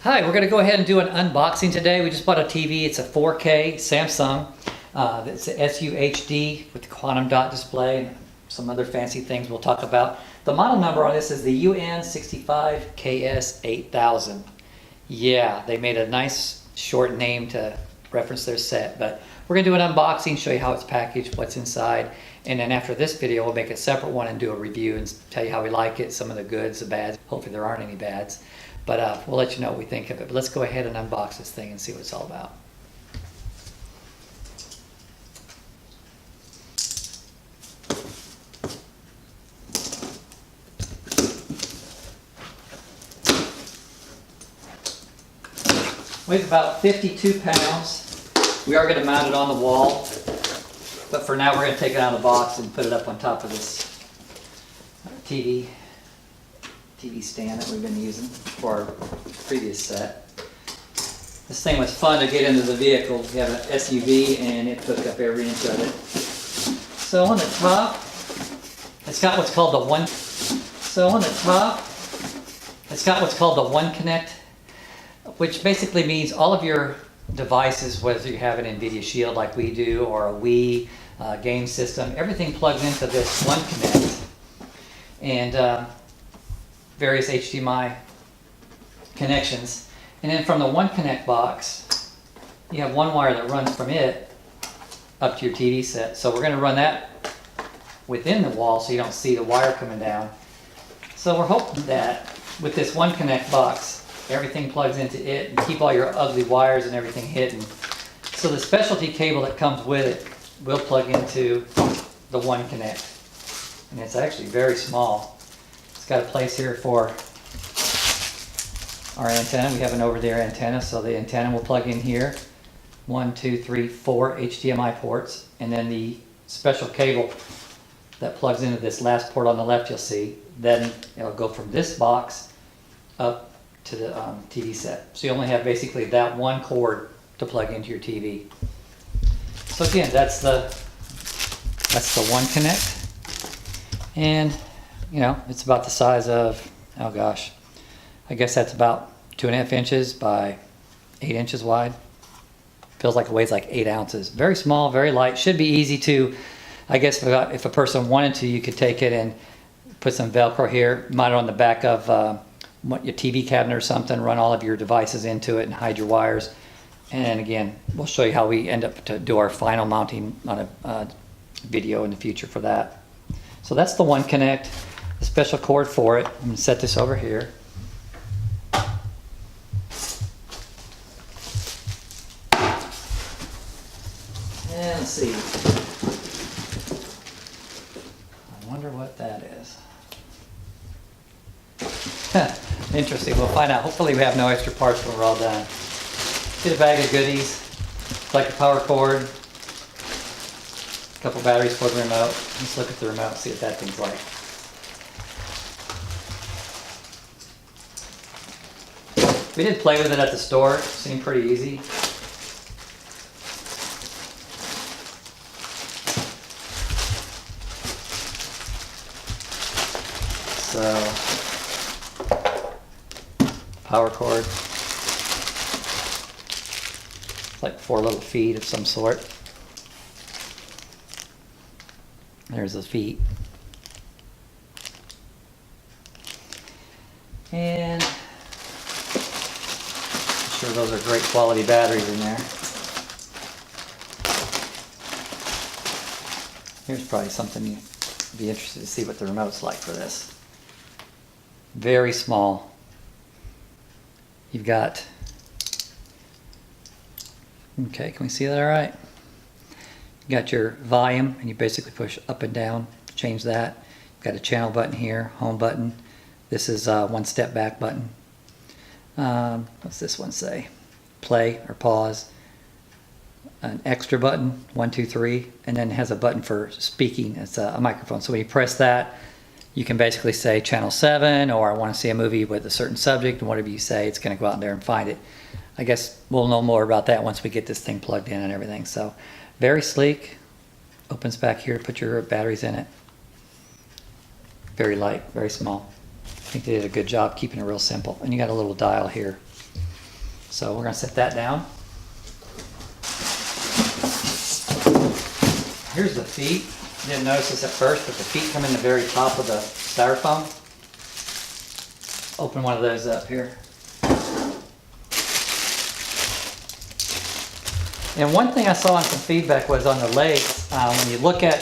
Hi, we're going to go ahead and do an unboxing today. We just bought a TV. It's a 4K Samsung. It's a SUHD with the quantum dot display and some other fancy things we'll talk about. The model number on this is the UN65KS8000. Yeah, they made a nice short name to reference their set, but we're going to do an unboxing, show you how it's packaged, what's inside, and then after this video we'll make a separate one and do a review and tell you how we like it, some of the goods, the bads. Hopefully there aren't any bads. But we'll let you know what we think of it. But let's go ahead and unbox this thing and see what it's all about. Weighs about 52 pounds. We are going to mount it on the wall. But for now we're going to take it out of the box and put it up on top of this TV stand that we've been using for our previous set. This thing was fun to get into the vehicle. We have an SUV and it took up every inch of it. So on the top, it's got what's called the one. One Connect, which basically means all of your devices, whether you have an NVIDIA Shield like we do or a Wii game system, everything plugs into this One Connect. And various HDMI connections, and then from the One Connect box you have one wire that runs from it up to your TV set. So we're going to run that within the wall so you don't see the wire coming down. So we're hoping that with this One Connect box everything plugs into it and keep all your ugly wires and everything hidden. So the specialty cable that comes with it will plug into the One Connect, and it's actually very small. Got a place here for our antenna. We have an over-the-air antenna, so the antenna will plug in here. 1, 2, 3, 4 HDMI ports, and then the special cable that plugs into this last port on the left you'll see. Then it'll go from this box up to the TV set. So you only have basically that one cord to plug into your TV. So again, that's the One Connect, and you know, it's about the size of, oh gosh, I guess that's about 2.5 inches by 8 inches wide. Feels like it weighs like 8 ounces. Very small, very light. Should be easy to, I guess if a person wanted to, you could take it and put some Velcro here, mount it on the back of your TV cabinet or something, run all of your devices into it and hide your wires. And again, we'll show you how we end up to do our final mounting on a video in the future for that. So that's the One Connect. The special cord for it. I'm going to set this over here. And let's see. I wonder what that is. Interesting. We'll find out. Hopefully we have no extra parts when we're all done. Get a bag of goodies, like a power cord, a couple batteries for the remote. Let's look at the remote and see what that thing's like. We did play with it at the store. It seemed pretty easy. So, power cord. It's like 4 little feet of some sort. There's the feet. And sure those are great quality batteries in there. Here's probably something you'd be interested to see what the remote's like for this. Very small. You've got, okay, can we see that all right? You got your volume, and you basically push up and down to change that. You've got a channel button here, home button. This is a 1 step back button. What's this one say? Play or pause. An extra button, 1, 2, 3, and then it has a button for speaking. It's a microphone. So when you press that, you can basically say channel 7, or I want to see a movie with a certain subject, and whatever you say, it's going to go out there and find it. I guess we'll know more about that once we get this thing plugged in and everything. So very sleek. Opens back here to put your batteries in it. Very light, very small. I think they did a good job keeping it real simple. And you got a little dial here. So we're going to set that down. Here's the feet. Didn't notice this at first, but the feet come in the very top of the styrofoam. Open one of those up here. And one thing I saw in some feedback was on the legs. When you look at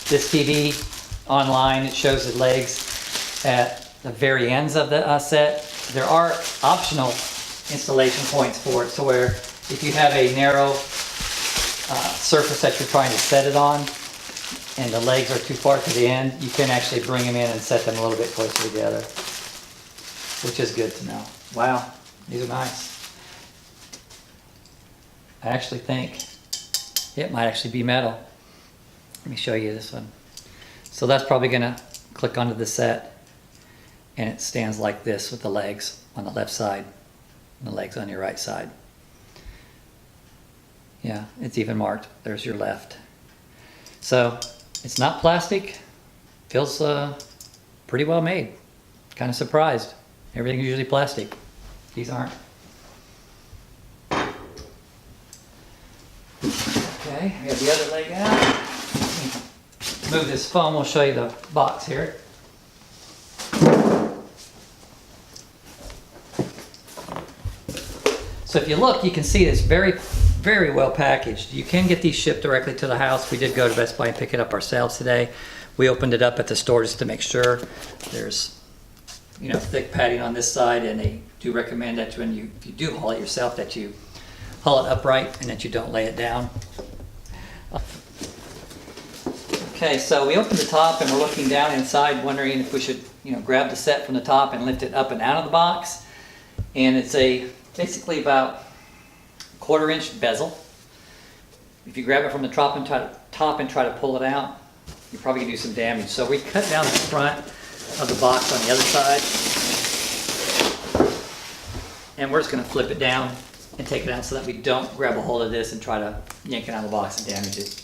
this TV online, it shows the legs at the very ends of the set. There are optional installation points for it, so where if you have a narrow surface that you're trying to set it on and the legs are too far to the end, you can actually bring them in and set them a little bit closer together, which is good to know. Wow, these are nice. I actually think it might actually be metal. Let me show you this one. So that's probably going to click onto the set, and it stands like this with the legs on the left side and the legs on your right side. Yeah, it's even marked. There's your left. So it's not plastic. Feels pretty well made. Kind of surprised. Everything's usually plastic. These aren't. Okay, we have the other leg out. Move this foam. We'll show you the box here. So if you look, you can see it's very well packaged. You can get these shipped directly to the house. We did go to Best Buy and pick it up ourselves today. We opened it up at the store just to make sure. There's, you know, thick padding on this side, and they do recommend that when if you do haul it yourself, that you haul it upright and that you don't lay it down. Okay, so we opened the top and we're looking down inside, wondering if we should, you know, grab the set from the top and lift it up and out of the box. And it's basically about 1/4 inch bezel. If you grab it from the top and try to pull it out, you're probably gonna do some damage. So we cut down the front of the box on the other side, and we're just gonna flip it down and take it out so that we don't grab a hold of this and try to yank it out of the box and damage it.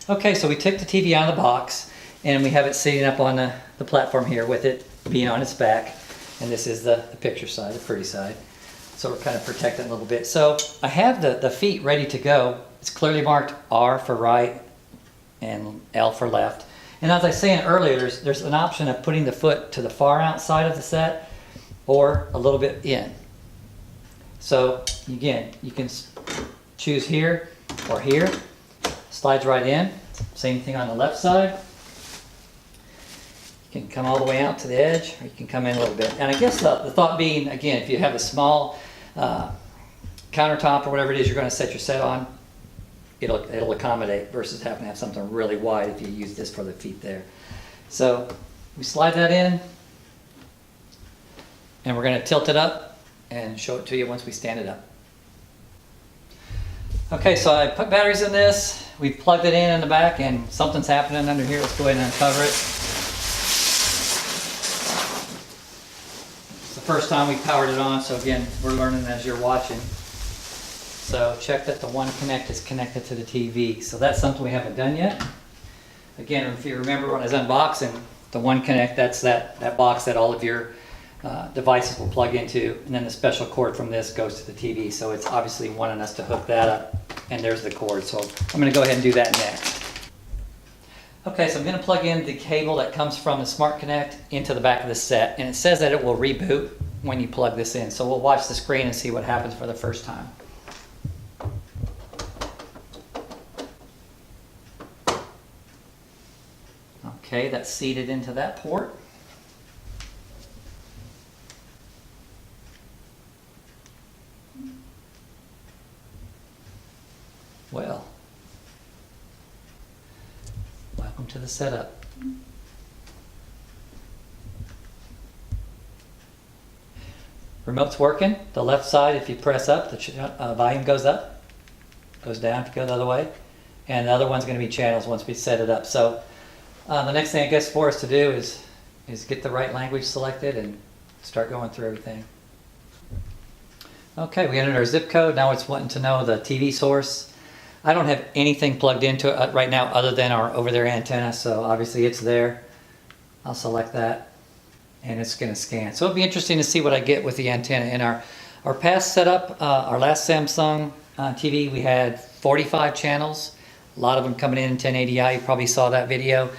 Okay, so we took the TV out of the box and we have it sitting up on the platform here with it being on its back. And this is the picture side, the pretty side. So we're kind of protecting it a little bit. So I have the feet ready to go. It's clearly marked R for right and L for left. And as I was saying earlier, there's an option of putting the foot to the far outside of the set or a little bit in. So again, you can choose here or here. Slides right in. Same thing on the left side. You can come all the way out to the edge, or you can come in a little bit. And I guess the thought being, again, if you have a small countertop or whatever it is you're going to set your set on, it'll accommodate versus having to have something really wide if you use this for the feet there. So we slide that in, and we're going to tilt it up and show it to you once we stand it up. Okay, so I put batteries in this. We've plugged it in the back, and something's happening under here. Let's go ahead and uncover it. It's the first time we powered it on, so again, we're learning as you're watching. So check that the one connect is connected to the TV. So that's something we haven't done yet. Again, if you remember when I was unboxing, the one connect, that's that box that all of your devices will plug into, and then the special cord from this goes to the TV. So it's obviously wanting us to hook that up, and there's the cord. So I'm going to go ahead and do that next. Okay, so I'm going to plug in the cable that comes from the Smart Connect into the back of the set, and it says that it will reboot when you plug this in. So we'll watch the screen and see what happens for the first time. Okay, that's seated into that port. Well, welcome to the setup. Remote's working. The left side, if you press up, the volume goes up, goes down if you go the other way. And the other one's going to be channels once we set it up. So the next thing I guess for us to do is get the right language selected and start going through everything. Okay, we entered our zip code. Now it's wanting to know the TV source. I don't have anything plugged into it right now other than our over-the-air antenna, so obviously it's there. I'll select that. and it's going to scan. So it'll be interesting to see what I get with the antenna. In our past setup, our last Samsung TV, we had 45 channels, a lot of them coming in 1080i. You probably saw that video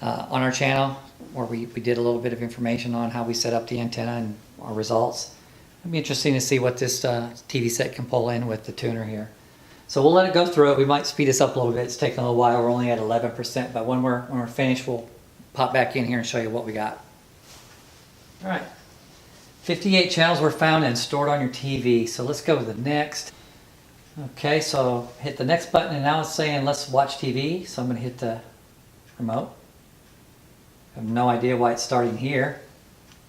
on our channel where we did a little bit of information on how we set up the antenna and our results. It'll be interesting to see what this TV set can pull in with the tuner here. So we'll let it go through it. We might speed this up a little bit. It's taking a little while. We're only at 11%, but when we're finished, we'll pop back in here and show you what we got. All right. 58 channels were found and stored on your TV. So let's go to the next. Okay, so hit the next button, and now it's saying let's watch TV. So I'm going to hit the remote. I have no idea why it's starting here.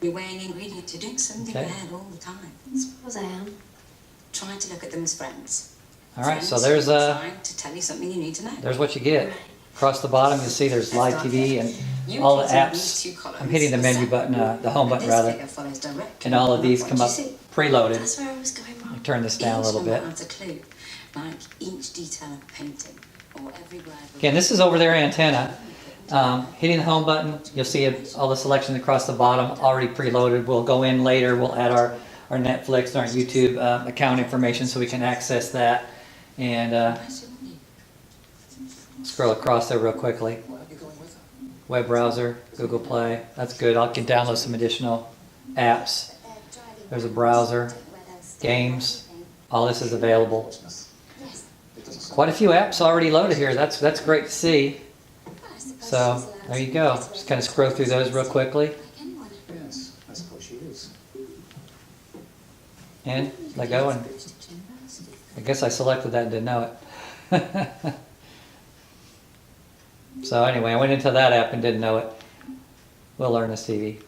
You're weighing ingredients. You're doing something bad all the time. I suppose I am. Trying to look at them as friends. All right, so Friends there's trying to tell you something you need to know. there's what you get. Across the bottom, you'll see there's live TV and all the apps. I'm hitting the menu button, the home button rather, and all of these come up preloaded. That's where I was going wrong. Let me turn this down a little bit. Adds a clue, like each detail of a painting or every word. Again, this is over their antenna. Hitting the home button, you'll see all the selections across the bottom already preloaded. We'll go in later, we'll add our Netflix and our YouTube account information so we can access that. And scroll across there real quickly. Web browser, Google Play, that's good. I can download some additional apps. There's a browser, games, all this is available. Quite a few apps already loaded here. That's great to see. So there you go. Just kind of scroll through those real quickly. Yes, I suppose she is. And let go, and I guess I selected that and didn't know it. So anyway, I went into that app and didn't know it. We'll learn this TV.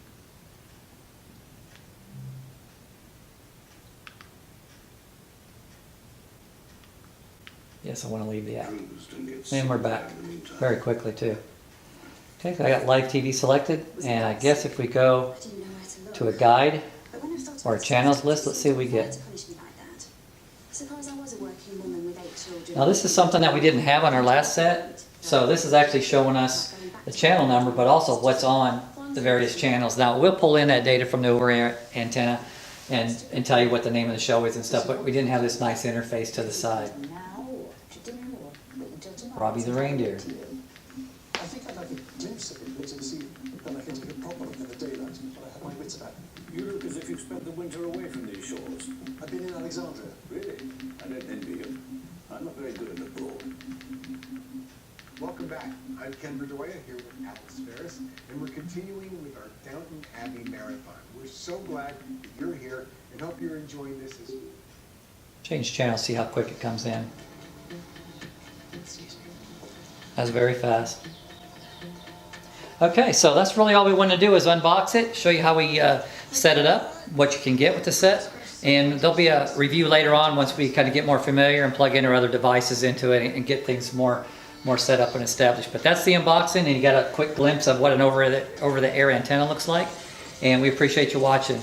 Yes, I want to leave the app. And we're back very quickly too. Okay, so I got live TV selected, and I guess if we go to a guide or a channels list, let's see what we get. Now this is something that we didn't have on our last set. So this is actually showing us the channel number, but also what's on the various channels. Now we'll pull in that data from the over-ear antenna and tell you what the name of the show is and stuff, but we didn't have this nice interface to the side. Robbie the reindeer. I think I'd like a glimpse of it to see, then I can take a proper look in the daylight, but I have my wits about. You look as if you've spent the winter away from these shores. I've been in Alexandria. Really? I don't envy you. I'm not very good at abroad. Welcome back. I'm Ken Berdawaya here with Alice Ferris, and we're continuing with our Downton Abbey Marathon. We're so glad that you're here and hope you're enjoying this as well. Change channel, see how quick it comes in. That's very fast. Okay, so that's really all we want to do is unbox it, show you how we set it up, what you can get with the set, and there'll be a review later on once we kind of get more familiar and plug in our other devices into it and get things more set up and established. But that's the unboxing, and you got a quick glimpse of what an over-the-air antenna looks like, and we appreciate you watching.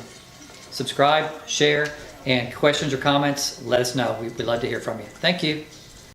Subscribe, share, and questions or comments, let us know. We'd love to hear from you. Thank you.